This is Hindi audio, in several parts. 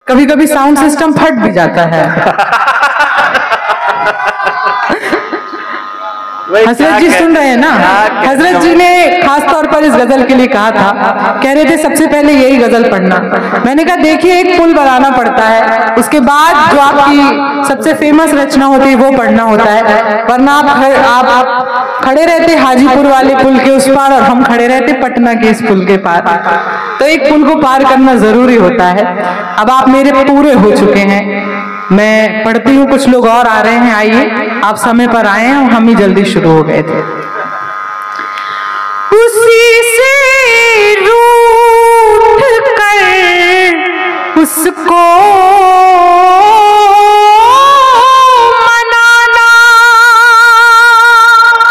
कभी कभी साउंड सिस्टम फट भी जाता है। हजरत जी सुन रहे हैं ना, हजरत जी ने खास तौर पर इस गजल के लिए कहा था, कह रहे थे सबसे पहले यही गजल पढ़ना। मैंने कहा देखिए एक पुल बनाना पड़ता है, उसके बाद जो आपकी सबसे फेमस रचना होती है वो पढ़ना होता है, वरना आप खड़े रहते हाजीपुर वाले पुल के उस पार और हम खड़े रहते पटना के इस पुल के पार। तो एक पुल को पार करना जरूरी होता है। अब आप मेरे पूरे हो चुके हैं, मैं पढ़ती हूँ, कुछ लोग और आ रहे हैं, आइए आप समय पर आए हैं, हम ही जल्दी शुरू हो गए थे। उसी से रूठ कर उसको मनाना,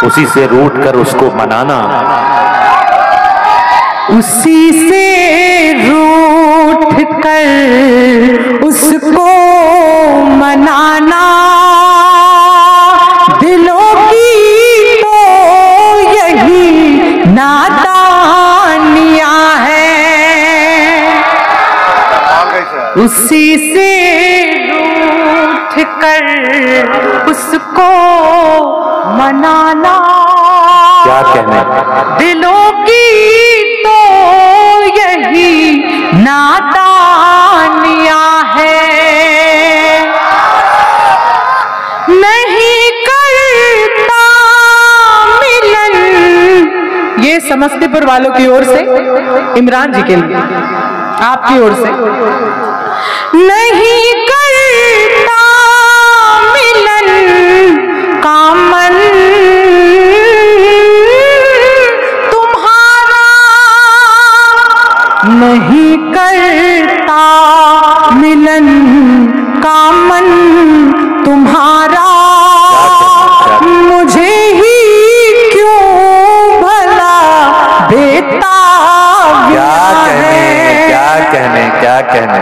उसी से रूठ कर उसको मनाना, उसी से रूठ कर उसको मनाना, दिलों की तो यही नादानियां हैं। उसी से रूठ कर उसको मनाना, क्या कहने, दिलों की तो यही नादानियां है। नहीं करता मिलन, ये समस्तीपुर वालों की ओर से इमरान जी के लिए, आपकी ओर से, नहीं करता मिलन का मन तुम्हारा, नहीं करता मिलन का मन तुम्हारा, मुझे ही क्यों भला देता है। क्या कहने, क्या कहने।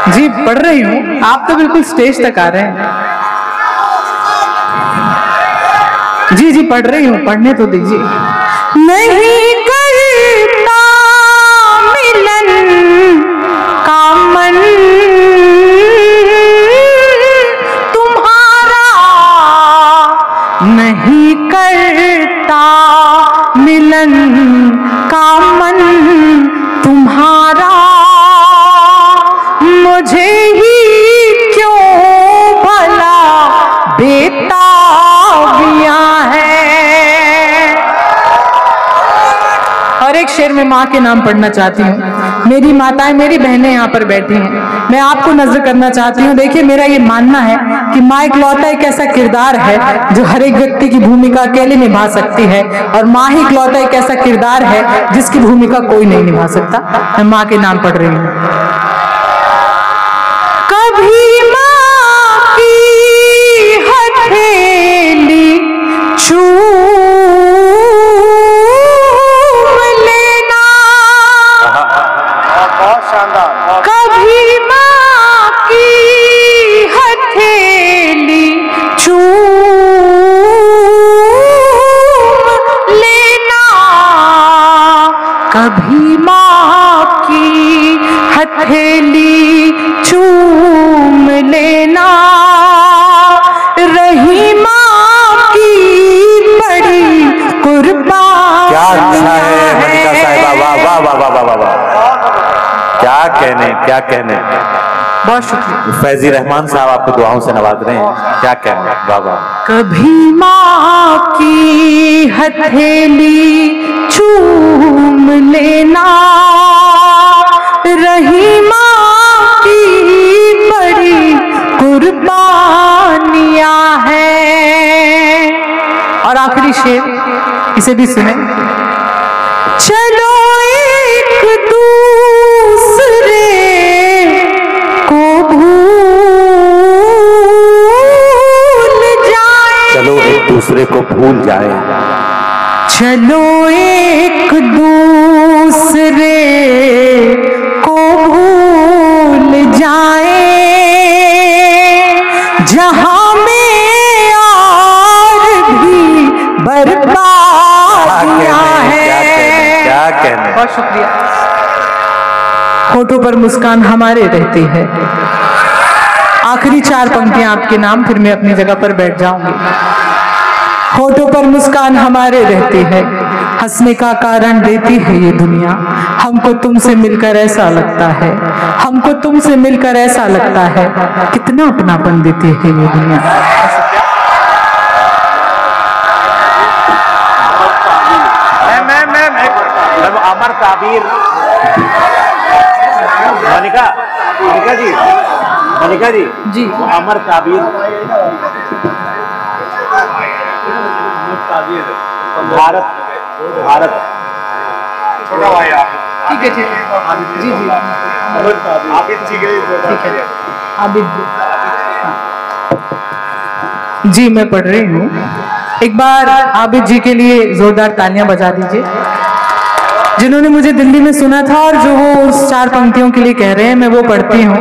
जी पढ़ रही हूँ, आप तो बिल्कुल स्टेज तक आ रहे हैं। जी जी पढ़ रही हूँ, पढ़ने तो दीजिए। नहीं करता मिलन का मन तुम्हारा, नहीं करता मिलन का मन तुम्हारा, मुझे ही क्यों भला बेताबियां है। और एक शेर में माँ के नाम पढ़ना चाहती हूँ। मेरी माताएं, मेरी बहनें यहाँ पर बैठी हैं, मैं आपको नजर करना चाहती हूँ। देखिए मेरा ये मानना है कि माँ इकलौता एक ऐसा किरदार है जो हर एक व्यक्ति की भूमिका अकेले निभा सकती है, और माँ ही इकलौता एक ऐसा किरदार है जिसकी भूमिका कोई नहीं निभा सकता। मैं माँ के नाम पढ़ रही हूँ। कभी माँ की हथेली चूम लेना, बहुत शानदार। कभी माँ की हथेली चूम लेना, कभी माँ की हथेली चूम लेना, रही माँ की बड़ी कुर्बान। क्या अच्छा है मनिका साहिबा, वाह वाह वाह वाह वाह वाह, क्या कहने, क्या कहने। बहुत शुक्रिया। फैजी रहमान साहब आपको दुआओं से नवाज रहे हैं, क्या कहने, वाह वाह। कभी माँ की हथेली चूम लेना, रही माँ की बड़ी कुर्बानियां हैं। और आखिरी शेर, इसे भी सुने। चलो एक दूसरे को भूल जाए, चलो एक दूसरे को भूल जाए, चलो एक दूसरे को भूल जाए, जहां में और भी बर्बादियां हैं। क्या कहने, बहुत शुक्रिया। होठों पर मुस्कान हमारे रहती है। आखिरी 4 पंक्तियां आपके नाम, फिर मैं अपनी जगह पर बैठ जाऊंगी। होठों पर मुस्कान हमारे रहती है, हंसने का कारण देती है ये दुनिया। हमको तुमसे मिलकर ऐसा लगता है, हमको तुमसे मिलकर ऐसा लगता है, कितना अपनापन देती है ये दुनिया। अमर ताबीर मनिका जी अमर ताबीर भारत भारत ठीक है जी जी जी मैं पढ़ रही हूँ। एक बार आबिद जी के लिए जोरदार तालियां बजा दीजिए, जिन्होंने मुझे दिल्ली में सुना था और जो वो उस 4 पंक्तियों के लिए कह रहे हैं, मैं वो पढ़ती हूँ।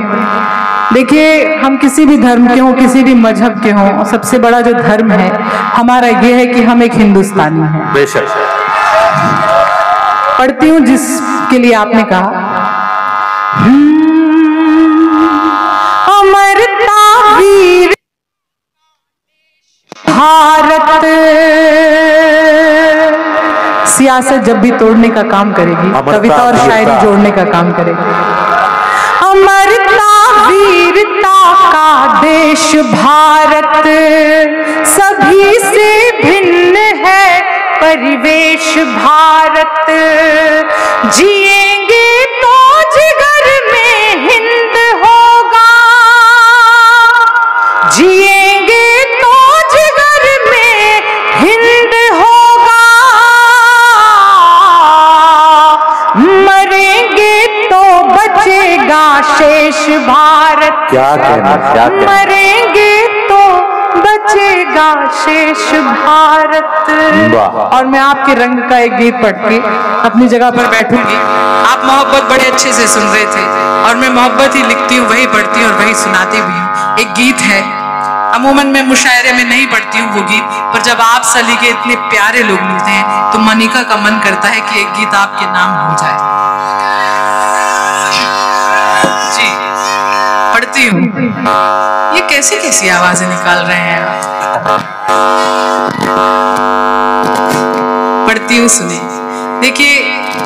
देखिए, हम किसी भी धर्म के हों, किसी भी मजहब के हों, और सबसे बड़ा जो धर्म है हमारा ये है कि हम एक हिंदुस्तानी हैं। बेशक। पढ़ती हूँ जिसके लिए आपने कहा। अमरता वीर भारत, सियासत जब भी तोड़ने का काम करेगी, कविता और शायरी जोड़ने का काम करेगी। अमरता वीरता का देश भारत, सभी से भिन्न है परिवेश भारत। जिएंगे तो जिगर में हिंद होगा, जिएंगे तो जिगर में हिंद होगा, मरेंगे तो बचेगा शेष भारत। क्या कहना, क्या कहना। मरेंगे तो बचेगा शेष भारत। और मैं आपके रंग का एक गीत पढ़ के अपनी जगह पर बैठूंगी। आप मोहब्बत बड़े अच्छे से सुन रहे थे, और मैं मोहब्बत ही लिखती हूँ, वही पढ़ती हूँ और वही सुनाती भी हूँ। एक गीत है, अमूमन मैं मुशायरे में नहीं पढ़ती हूँ वो गीत, पर जब आप सलीके इतने प्यारे लोग मिलते हैं तो मनिका का मन करता है कि एक गीत आपके नाम हो जाए। जी पढ़ती हूँ। ये कैसी कैसी आवाजें निकाल रहे हैं आप। पढ़ती हूँ, सुनिए। देखिए,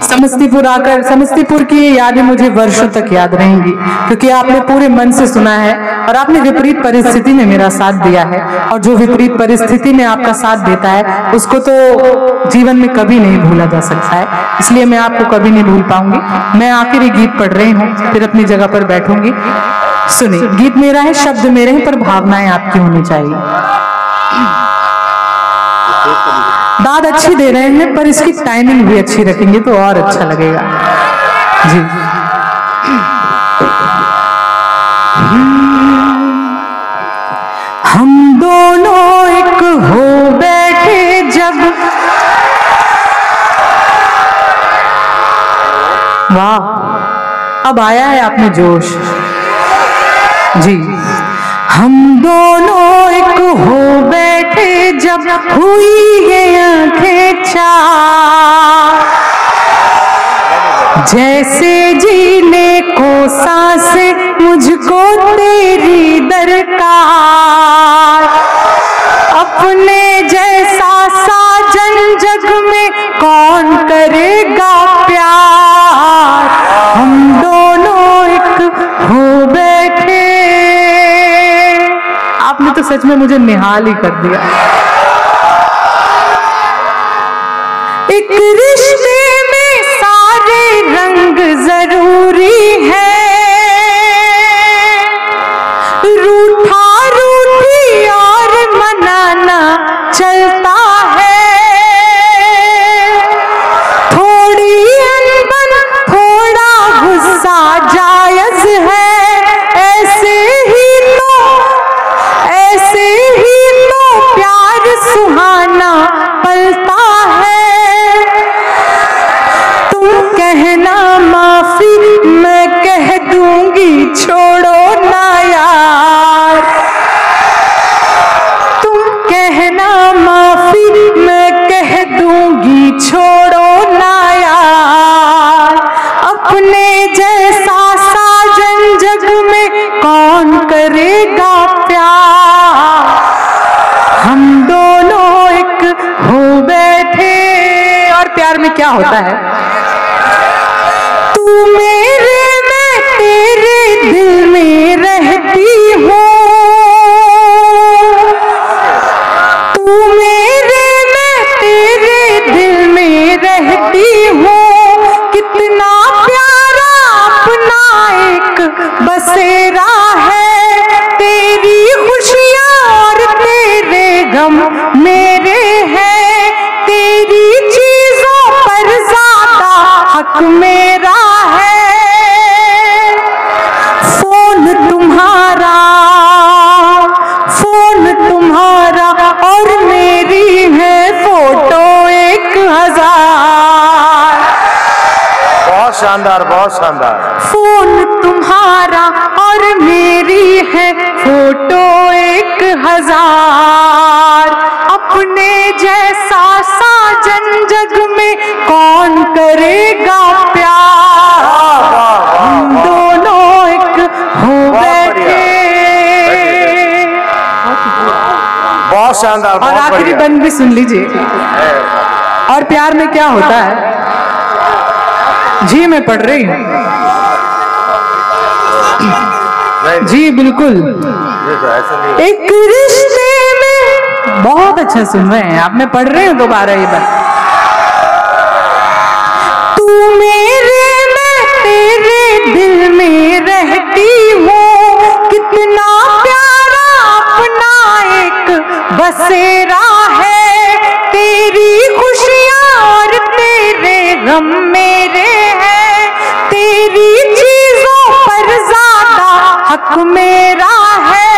समस्तीपुर आकर, समस्तीपुर की ये यादें मुझे वर्षों तक याद रहेंगी, क्योंकि आपने पूरे मन से सुना है और आपने विपरीत परिस्थिति में मेरा साथ दिया है। और जो विपरीत परिस्थिति में आपका साथ देता है उसको तो जीवन में कभी नहीं भूला जा सकता है, इसलिए मैं आपको कभी नहीं भूल पाऊंगी। मैं आखिरी गीत पढ़ रही हूँ, फिर अपनी जगह पर बैठूंगी। सुनिए, गीत मेरा है, शब्द मेरे हैं, पर भावनाएं आपकी होनी चाहिए। दाद अच्छी दे रहे हैं, पर इसकी टाइमिंग भी अच्छी रखेंगे तो और अच्छा लगेगा। जी हम दोनों एक हो बैठे जब, वाह अब आया है आप में जोश। जी हम दोनों एक हो बैठे जब, हुई ये आंखें चार, जैसे जीने को सांस मुझको तेरी दरकार। अपने जैसा साजन जग में कौन करेगा प्यार। हम दोनों एक हो बैठे। आपने तो सच में मुझे निहाल ही कर दिया। एक रिश्ते में सारे रंग जरूरी है, रूठा रूठी और मनाना चलता है। थोड़ी अनबन थोड़ा गुस्सा जायज है, ऐसे ही तो प्यार सुहाना पलता है। क्या होता है, तू मेरे मैं तेरे दिल में रहती हूँ, तू मेरे मैं तेरे दिल में रहती हूँ, कितना प्यारा अपना एक बसेरा है, तेरी खुशियाँ और तेरे गम मेरे हैं, तेरी चीजों पर ज्यादा हक मेरा है, फोन तुम्हारा और मेरी है फोटो 1000। बहुत शानदार, बहुत शानदार। फोन तुम्हारा और मेरी है फोटो 1000, अपने जैसा साजन जग में कौन करेगा प्यार, हम दोनों एक हो बैठे। बहुत शानदार। और आखिरी बंद भी सुन लीजिए। और प्यार में क्या होता है, जी मैं पढ़ रही हूँ, जी बिल्कुल। एक रिश्ते में, बहुत अच्छा सुन रहे हैं आप, मैं पढ़ रही हूँ दोबारा ये बात, तू मेरे मैं तेरे दिल में रहती हूँ, कितना प्यारा अपना एक बसेरा है, तेरी खुशियाँ और तेरे गम मेरे हैं, तेरी चीजों पर ज्यादा हक मेरा है,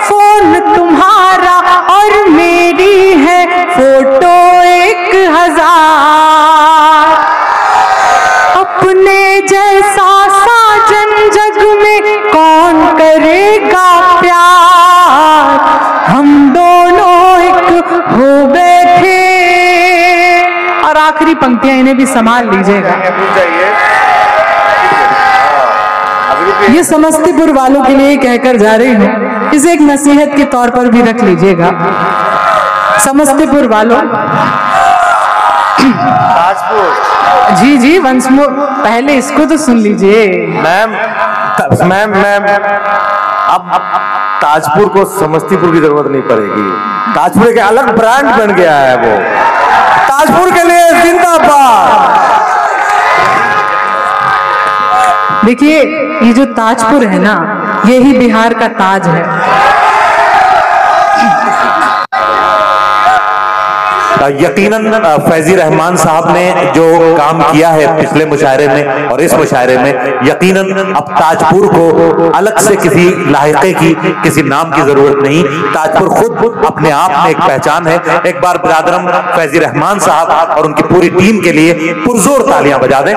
फोन तुम्हारा और मेरी है फोटो 1000, अपने जैसा साजन जग में कौन करेगा प्यार, हम दोनों एक हो बैठे। और आखिरी पंक्तियां इन्हें भी संभाल लीजिएगा, ये समस्तीपुर वालों के लिए कहकर जा रही हूँ, इसे एक नसीहत के तौर पर भी रख लीजिएगा। समस्तीपुर वालों, जी जी वंस मोर, पहले इसको तो सुन लीजिए। मैम अब ताजपुर को समस्तीपुर की जरूरत नहीं पड़ेगी, ताजपुर के अलग ब्रांड बन गया है वो, ताजपुर के लिए जिंदाबाद। देखिए ये जो ताजपुर है ना, यही बिहार का ताज है। यकीनन फैजी रहमान साहब ने जो काम किया है पिछले मुशायरे में और इस मुशायरे में, यकीनन अब ताजपुर को अलग से किसी लायके की, किसी नाम की जरूरत नहीं, ताजपुर खुद अपने आप में एक पहचान है। एक बार बिरादरम फैजी रहमान साहब और उनकी पूरी टीम के लिए पुरजोर तालियां बजा दें।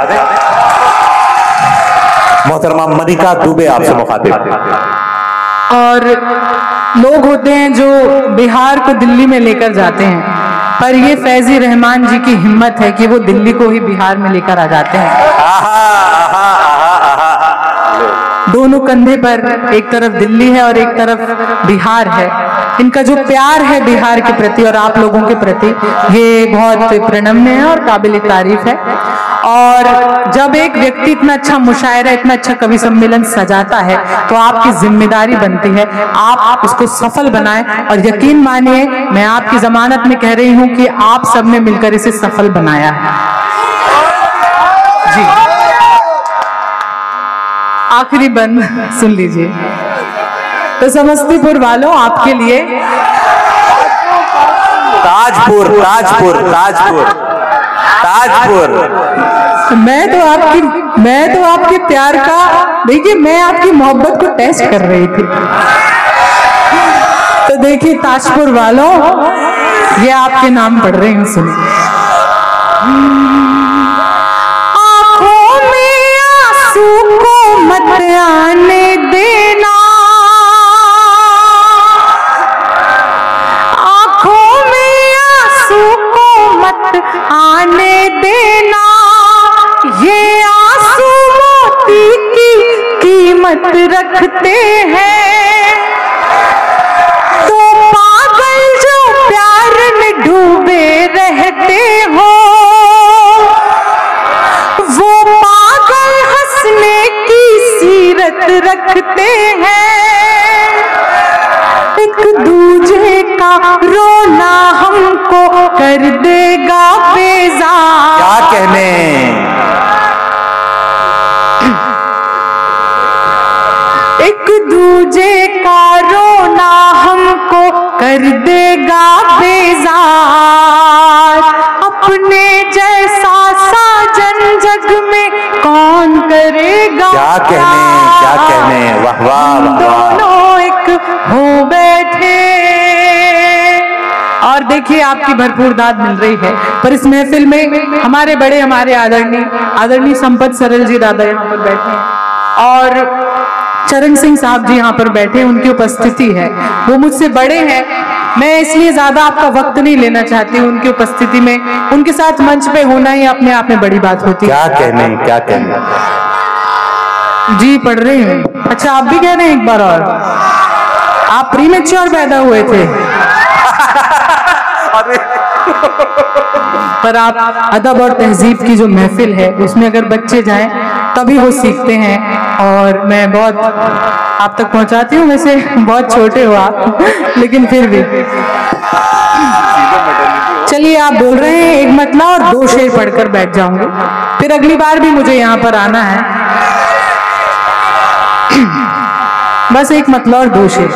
मोहतरमा मनिका दुबे आपसे मुखातिब। और लोग होते हैं जो बिहार को दिल्ली में लेकर जाते हैं, पर ये फैजी रहमान जी की हिम्मत है कि वो दिल्ली को ही बिहार में लेकर आ जाते हैं। दोनों कंधे पर एक तरफ दिल्ली है और एक तरफ बिहार है। इनका जो प्यार है बिहार के प्रति और आप लोगों के प्रति, ये बहुत प्रणम्य है और काबिल तारीफ है। और जब एक व्यक्ति इतना अच्छा मुशायरा, इतना अच्छा कवि सम्मेलन सजाता है, तो आपकी जिम्मेदारी बनती है आप उसको सफल बनाएं। और यकीन मानिए, मैं आपकी जमानत में कह रही हूं कि आप सबने मिलकर इसे सफल बनाया है। जी आखिरी बंद सुन लीजिए। तो समस्तीपुर वालों, आपके लिए ताजपुर ताजपुर ताजपुर ताजपुर। मैं तो आपके प्यार का, देखिए मैं आपकी मोहब्बत को टेस्ट कर रही थी। तो देखिए ताजपुर वालों, ये आपके नाम पढ़ रही हूं, सुनिए। आंखों में आंसू को मत आने देना, आंखों में आंसू को मत आने देना, ये आंसू मोती की कीमत रखते हैं। तो पागल जो प्यार में डूबे रहते हो, रखते हैं, एक दूजे का रोना हमको कर देगा बेजार। क्या कहने, एक दूजे का रोना हमको कर देगा बेजार, अपने जैसा साजन जग में कौन करेगा। क्या कहने, क्या कहने, वाह वाह वाह। दोनों एक हो बैठे। और देखिए आपकी भरपूर दाद मिल रही है, पर इस महफिल में हमारे बड़े, हमारे आदरणीय संपत सरल जी दादा यहाँ पर बैठे हैं और चरण सिंह साहब जी यहाँ पर बैठे, उनकी उपस्थिति है। वो मुझसे बड़े हैं, मैं इसलिए ज्यादा आपका वक्त नहीं लेना चाहती। उनकी उपस्थिति में उनके साथ मंच पे होना ही अपने आप में बड़ी बात होती है। क्या कहने, क्या कहने। जी पढ़ रहे हैं। अच्छा आप भी कह रहे हैं एक बार और, आप प्रीमेच्योर पैदा हुए थे पर आप अदब और तहजीब की जो महफिल है उसमें अगर बच्चे जाएं तभी वो सीखते हैं, और मैं बहुत आप तक पहुंचाती हूँ। वैसे बहुत छोटे हो आप लेकिन फिर भी चलिए, आप बोल रहे हैं एक मतला और 2 शेर पढ़कर बैठ जाऊंगी, फिर अगली बार भी मुझे यहाँ पर आना है। बस एक मतला और 2 शेर।